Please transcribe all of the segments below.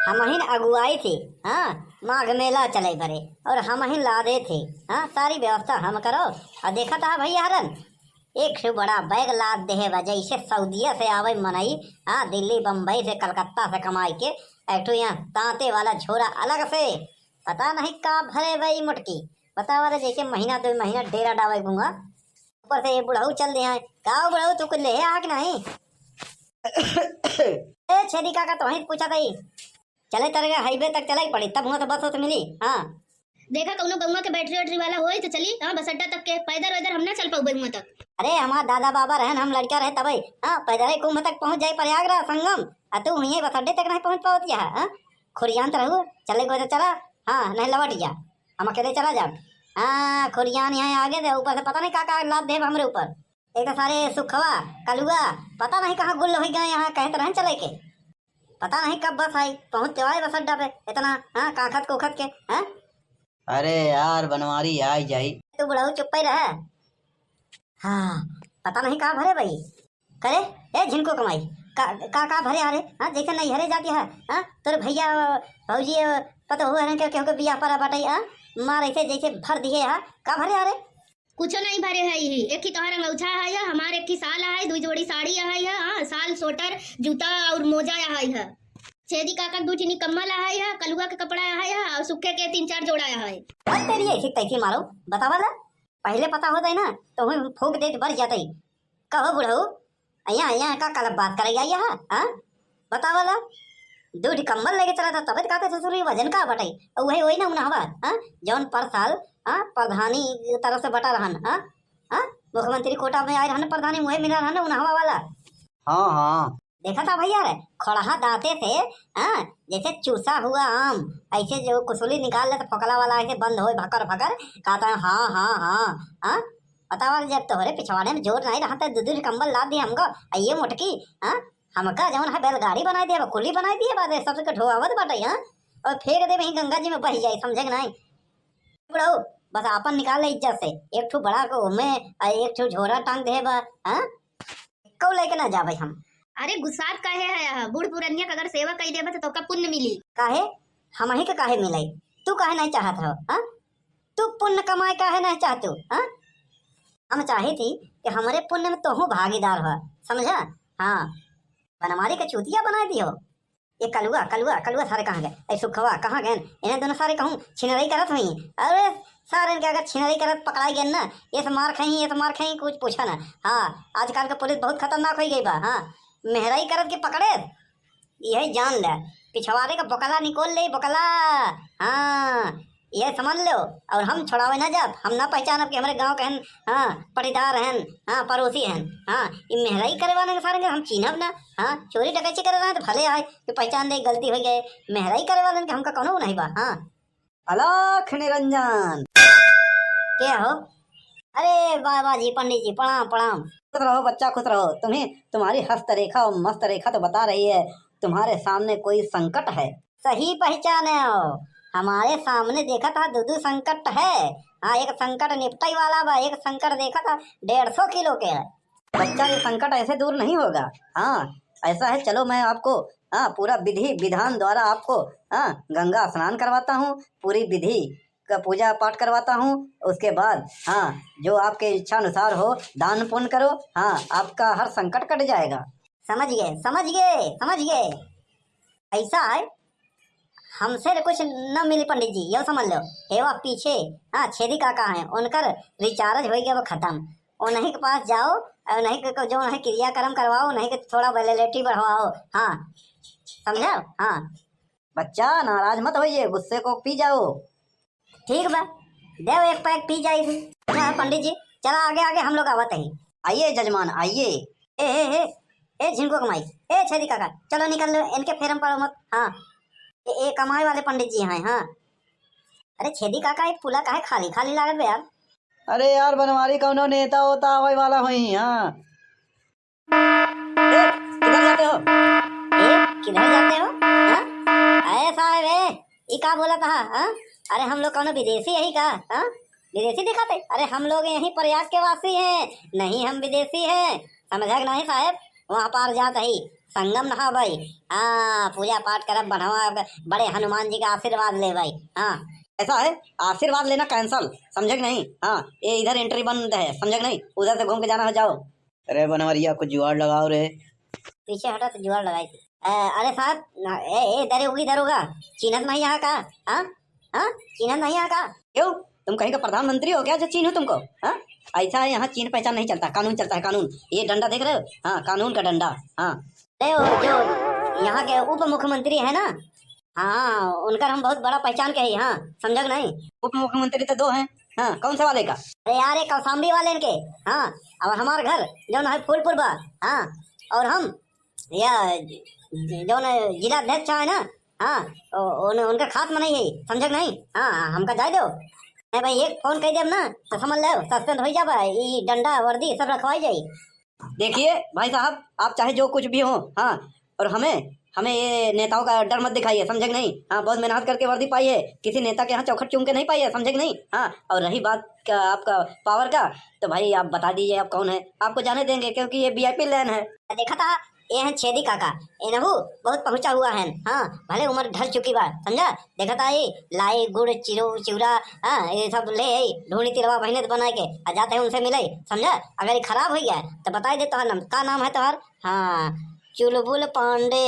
हम ही अगुवाई थी। हाँ, माघ मेला चले भरे और हम ही लादे थे। हाँ, सारी व्यवस्था हम करो। और देखा था भैया हरन, एक से बड़ा बैग लाद दे जैसे सऊदीया से आवे मनई। हाँ, दिल्ली बम्बई से कलकत्ता से कमाई के एक यहाँ तांते वाला झोरा अलग से, पता नहीं का भरे भाई मुटकी, बता वाले जैसे महीना 2 महीना डेरा डावे घूंगा। ऊपर से ये बुढ़ऊ चल दे हैं। का बुढ़ऊ तू कुछ ले आ कि नहीं? ए छेदी काका तो वहीं पूछा था ही। चले तरह हाईवे तक चलाई पड़ी तब हुआ तो बस तो मिली। हाँ, देखा कौनो गौवा के बैटरी वैटरी वाला होई तो चली। हाँ, बस अड्डा तक के पैदल वैदल हम ना चल पाऊ वहाँ तक। अरे हमारा दादा बाबा रहन, हम लड़का रहे तब। हाँ, पैदल ही कुंभ तक पहुंच जाए प्रयागराज संगम। तू हुई बस अड्डे तक नहीं पहुंच पाती है। हाँ, खुरियान रहू चले गो तो चला। हाँ, नहीं लौट जा, हम अकेले चला जा। हाँ, खुरियान यहाँ आगे दे, ऊपर से पता नहीं का लाद दे हमरे ऊपर। एक तो सारे सुखवा कलुआ पता नहीं कहाँ गुल हो गए। यहाँ कहते रहे चले के, पता नहीं कब बस आई पहुंच आए बस अड्डा पे इतना। हाँ, काखत कोखत के। हाँ, अरे यार बनवारी आई जाई। तू बुढ़ाऊ चुप ही रहे। हाँ, पता नहीं कहाँ भरे भाई करे। ए झिनको कमाई का भरे आ रे। हाँ, जैसे नहीं हरे जाती है। हाँ, तोरे भैया भौजी पता हुआ है क्या बिया पर बटाई। हाँ, मार ऐसे जैसे भर दिए। हाँ, का भरे आ रे? कुछ नहीं भरे है ही। एक ही तोहरा अंगूछा है, हमारे एक ही साल है, 2 जोड़ी साड़ी है। हाँ, साल स्वेटर जूता और मोजा है। छेदी काका 2 चीनी कम्बल है, कलुआ के कपड़ा है और सुखे के 3-4 जोड़ा है। बस तेरी ऐसी तैसी मारो बतावा ला। पहले पता होता है ना तो हम फूक दे बढ़ जाता ही। कहो बुढ़ऊ अया अया का कलब बात करे यहाँ। हाँ, बतावा ला। 2 कम्बल लेके चला था तब कहते ससुर वजन का बटाई वही वही ना उन्हावा। हाँ, जौन पर साल हाँ प्रधानी तरफ से बटा रहन। हाँ, हाँ, मुख्यमंत्री कोटा में आए रहन प्रधानी मुहे मिला रहन उन्हावा वाला। हाँ हाँ, देखा था भैया रे खड़हा दांते से। हाँ, जैसे चूसा हुआ आम ऐसे जो कुसुली निकाल ले तो फकला वाला ऐसे बंद हो भकर भकर कहता है। हाँ हाँ हाँ हाँ, बतावा जब तोहरे पिछवाड़े में जोर नहीं रहा था 2 कंबल ला दिए हमको। ये मोटकी हाँ हमका जवन है बैलगाड़ी बना दिया कुल्ली बनाई दिए बात सबसे ढोआवत बाटे। हाँ, और फेंक दे वहीं गंगा जी में बह जाए समझे नहीं बुढ़ऊ। बस आपन निकाल ले इज्जत से। एक ठू बड़ा को में एक ठू झोरा टांग दे बा। हाँ, कौ लेके ना जा भाई हम। अरे गुस्सात काहे है? बूढ़ पुरनिया अगर सेवा कई देबा तो का पुण्य मिली। काहे हम ही के काहे मिले? तू काहे नहीं चाहत हो? हाँ, तू पुण्य कमाए काहे नहीं चाहतू? हाँ, हम चाहे थी कि हमारे पुण्य में तोहू भागीदार हो समझा। हाँ, बनमारी के चूतिया बना दियो। ये कलुआ कलुआ कलुआ सारे कहाँ गए? ऐ सुखवा कहाँ गए? इन्हें दोनों सारे कहूँ छिनरई करत हुई। अरे सारे इनके अगर छिनरई करत पकड़ाई गए ना ये तो मार खाई ये तो मार खाई कुछ पूछा ना। हाँ, आजकल का पुलिस बहुत खतरनाक हो गई बा। हाँ, मेहराई करत के पकड़े यही जान ले पिछवाड़े का बकला निकोल ले बकला। हाँ, ये समझ लो। और हम छोड़ावे ना जब हम ना पहचानब कि हमारे गांव के हन। हाँ, पटीदार हन। हाँ, पड़ोसी हन। हाँ, ये मेहराई करे वाले के सारे हम चीनब ना। हाँ, चोरी डकैती करे रहे तो भले आए कि पहचान दे गलती हो गए। मेहराई करे वाले के हमका कौनो नहीं बा। हाँ, अलख निरंजन क्या हो? अरे बाबा जी पंडित जी प्रणाम प्रणाम। खुश रहो बच्चा खुश रहो। तुम्हें तुम्हारी हस्तरेखा और मस्त रेखा तो बता रही है तुम्हारे सामने कोई संकट है। सही पहचाने हो, हमारे सामने देखा था 2 संकट है। हाँ, एक संकट निपटाई वाला बा, एक संकट देखा था 150 किलो के है। बच्चा ये संकट ऐसे दूर नहीं होगा। हाँ, ऐसा है चलो मैं आपको हाँ पूरा विधि विधान द्वारा आपको हाँ गंगा स्नान करवाता हूँ, पूरी विधि का पूजा पाठ करवाता हूँ। उसके बाद हाँ जो आपके इच्छा अनुसार हो दान पुण्य करो। हाँ, आपका हर संकट कट जाएगा। समझ गए समझ गए समझ गए। ऐसा है हमसे कुछ न मिली पंडित जी यो समझ लो। एवा पीछे हाँ छेदी काका है उनकर रिचार्ज हो गया वो खत्म। उन्हीं के पास जाओ और उन्हीं के जो उन्हें क्रियाक्रम करवाओ उन्हीं के थोड़ा वैलिडिटी बढ़वाओ। हाँ, समझा। हाँ, बच्चा नाराज मत होइए, गुस्से को पी जाओ। ठीक बा, देव एक पैक पी जाए थी। पंडित जी चला आगे आगे हम लोग आवत ही। आइए जजमान आइए। ए झिनको कमाई ए छेदी काका चलो निकल लो इनके फेरम पड़ो मत। हाँ, ये कमाई वाले पंडित जी हैं। हाँ, अरे छेदी काका एक पुला काहे खाली खाली लागत बे यार। अरे यार बनवारी कौनो नेता होता आवे वाला हुई। हाँ, किधर जाते हो? किधर जाते हो? हाँ, अरे साहब ये का बोला था? हाँ, अरे हम लोग कौन विदेशी यही का? हाँ, विदेशी दिखाते? अरे हम लोग यहीं प्रयाग के वासी हैं, नहीं हम विदेशी हैं। समझा कि नहीं साहब? वहाँ पार जात ही संगम नहा भाई। हाँ, पूजा पाठ करब, बढ़वा बड़े हनुमान जी का आशीर्वाद ले भाई। हाँ, ऐसा है, आशीर्वाद लेना कैंसल, समझे कि नहीं? हाँ, ये इधर एंट्री बंद है, समझे कि नहीं? उधर से घूम के जाना हो, जाओ। अरे बनवरिया कुछ जुगाड़ लगाओ रे। पीछे हटा तो जुगाड़ लगाई थी। अरे साहब, ए दरे दरोगा, चिन्हत नहीं यहाँ का? हाँ हाँ, चिन्हत नहीं यहाँ का? क्यों, तुम कहीं का प्रधानमंत्री हो क्या जो चीन हो तुमको? हाँ, ऐसा है, यहाँ चीन पहचान नहीं चलता, कानून चलता है, कानून। ये डंडा देख रहे हो? हाँ, कानून का डंडा। हाँ, वो जो यहाँ के उप मुख्यमंत्री है ना, हाँ, उनका हम बहुत बड़ा पहचान के ही। हाँ, समझा कि नहीं? उप मुख्यमंत्री तो 2 हैं। हाँ, कौन से वाले का? अरे यार, एक कौसाम्बी वाले इनके। हाँ, और हमारे घर जो है फूलपुर बा। हाँ, और हम जो जिला अध्यक्ष है ना, हाँ, उनका खास मनाई है, समझे कि नहीं? हाँ, हमका जाए दो। नहीं भाई, एक फोन कह देब ना तो समझ लो सस्पेंड हो जाबा। ये डंडा वर्दी सब रखवाई जाई। देखिए भाई साहब, आप चाहे जो कुछ भी हो, हाँ, और हमें ये नेताओं का डर मत दिखाइए, समझे कि नहीं? हाँ, बहुत मेहनत करके वर्दी पाई है, किसी नेता के यहाँ चौखट चूम के नहीं पाई है, समझे कि नहीं? हाँ, और रही बात का आपका पावर का, तो भाई आप बता दीजिए आप कौन है, आपको जाने देंगे, क्योंकि ये VIP लाइन है। देखा था, ये है छेदी काका। इनहू बहुत पहुंचा हुआ है। हाँ, भले उम्र ढल चुकी बा, समझा? देखा था, ये लाई गुड़ चिवड़ा, हाँ, ये सब ले आई, ढूंढी तिलवा बहने बना के आ जाते हैं, उनसे मिले, समझा? अगर ये खराब हो गया तो बताई दे। तोहर नाम का नाम है तोहर? हाँ, चुलबुल पांडे।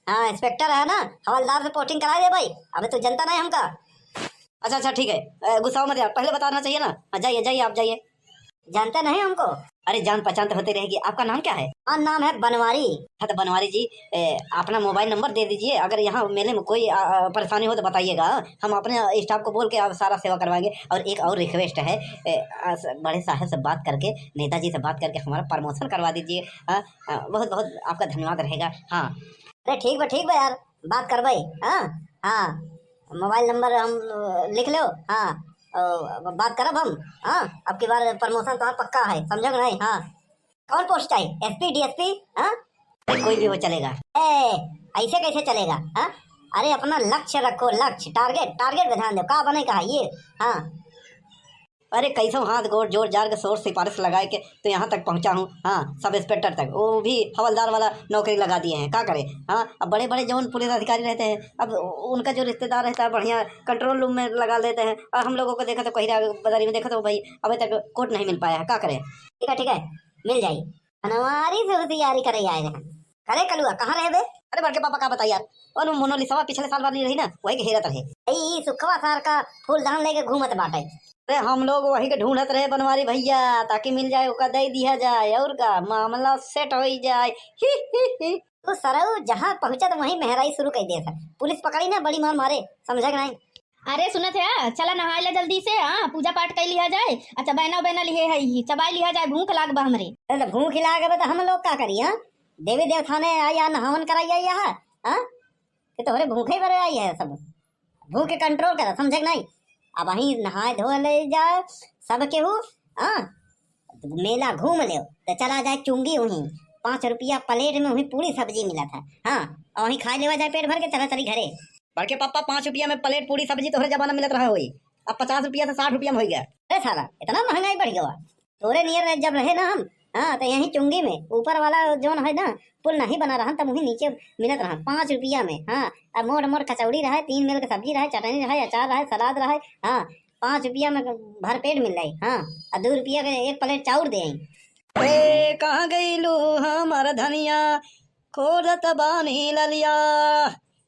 हाँ, इंस्पेक्टर है ना, हवलदार से पोस्टिंग करा दे भाई। अबे तो जनता नहीं हमका। अच्छा ठीक है, गुस्सा मत यार, पहले बताना चाहिए ना। जाइए जाइए, आप जाइए। जानते नहीं हमको? अरे जान पहचान तो होती रहेगी। आपका नाम क्या है? हाँ, नाम है बनवारी। हाँ, तो बनवारी जी, अपना मोबाइल नंबर दे दीजिए। अगर यहाँ मेले में कोई परेशानी हो तो बताइएगा, हम अपने स्टाफ को बोल के आप सारा सेवा करवाएंगे। और एक और रिक्वेस्ट है, बड़े साहब से बात करके, नेताजी से बात करके हमारा प्रमोशन करवा दीजिए। बहुत बहुत आपका धन्यवाद रहेगा। हाँ, अरे ठीक बा यार, बात कर भाई। हाँ हाँ, मोबाइल नंबर हम लिख लो। हाँ, बात करब हम। हाँ, अब की बार प्रमोशन तो पक्का है, समझो कि नहीं? हाँ, कौन पोस्ट चाहिए? SP DSP? हाँ, कोई भी वो चलेगा। ऐसे कैसे चलेगा? हाँ, अरे अपना लक्ष्य रखो, लक्ष्य, टारगेट पे ध्यान दो, का बने का ये। हाँ, अरे कैसो हाथ गोड़ जोड़ जार के सोर्स सिफारिश लगाए के तो यहाँ तक पहुँचा हूँ। हाँ, सब इंस्पेक्टर तक, वो भी हवलदार वाला नौकरी लगा दिए हैं, क्या करे? हाँ, अब बड़े बड़े जो पुलिस अधिकारी रहते हैं, अब उनका जो रिश्तेदार रहता है बढ़िया कंट्रोल रूम में लगा लेते हैं। और हम लोगों को देखा तो कहीं बाजारी में देखा तो भाई अभी तक कोर्ट नहीं मिल पाया है, क्या करे? ठीक है, मिल जाये। हमारी से तैयारी करे आए हैं। करे कलुआ, कहाँ रहे बे? अरे बड़के पापा का बताइए यार, और मोनालिसा पिछले साल वाली रही ना, वही के घेरत रहे। सुखवा सार का फूलदान लेके घूमत बाटे। अरे हम लोग वही के ढूंढत रहे बनवारी भैया, ताकि मिल जाए, ओका दे दिया जाए, और का मामला सेट हो जाए। तो सरऊ जहाँ पहुंचा तो वहीं मेहराई शुरू कर दिया था। पुलिस पकड़ी ना, बड़ी मार मारे, समझा कि नहीं? अरे सुनत है, चला नहा ले जल्दी से। हाँ, पूजा पाठ कर लिया जाए। अच्छा, बहना लिए है, चबाई लिया जाए, भूख लाग बा हमरे। अरे तो भूख लाग बा तो हम लोग का करी? हाँ, देवी देवता ने आया नहावन कराई यहाँ। हाँ, कि तोहरे भूखे भरे आई है सब। भूख के कंट्रोल कर, समझे कि नहीं? अब वहीं नहाए धो ले जाए सब केहू। हाँ, मेला घूम ले तो चला जाए चुंगी, वहीं 5 रुपया प्लेट में वहीं पूरी सब्जी मिला था। हाँ, और वहीं खा लेवा जाए पेट भर के, चला चली घरे। बड़के पापा 5 रुपया में प्लेट पूरी सब्जी तोहरे जमाना मिलत रहा हुई, अब 50 रुपया से 60 रुपया में हो गया। अरे साला, इतना महंगाई बढ़ गया। तोरे नियर जब रहे ना हम, हाँ, तो यहीं चुंगी में ऊपर वाला जो है ना पुल नहीं बना रहा, तब वहीं नीचे मिलत रहा 5 रुपया में। हाँ, अब मोड़ कचौड़ी रहे, 3 मेल की सब्जी रहे, चटनी रहे, अचार रहे, सलाद रहे। हाँ, 5 रुपया में भर पेट मिल रही। हाँ, और 2 रुपया के 1 प्लेट चाउर दे। कहाँ गई लू हमार धनिया, खोजत बानी ललिया,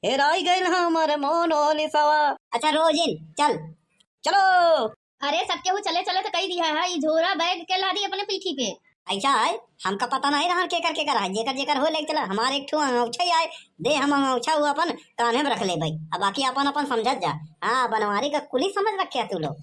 हेराई गई हमार मोनालिसावा। अच्छा रोजिन, चलो। अरे सब केहू चले चले तो कही दिया है, ये झोरा बैग के ला दी अपने पीठी पे। ऐसा है, हमका पता नहीं रहा के कर है, जेकर हो ले चला। हमारे एक ठो अंगूछा ही आए दे, हम अंगूछा हुआ अपन कान्हे में रख ले भाई। अब बाकी अपन समझत जा। हाँ, बनवारी का कुली समझ रखे तू लोग।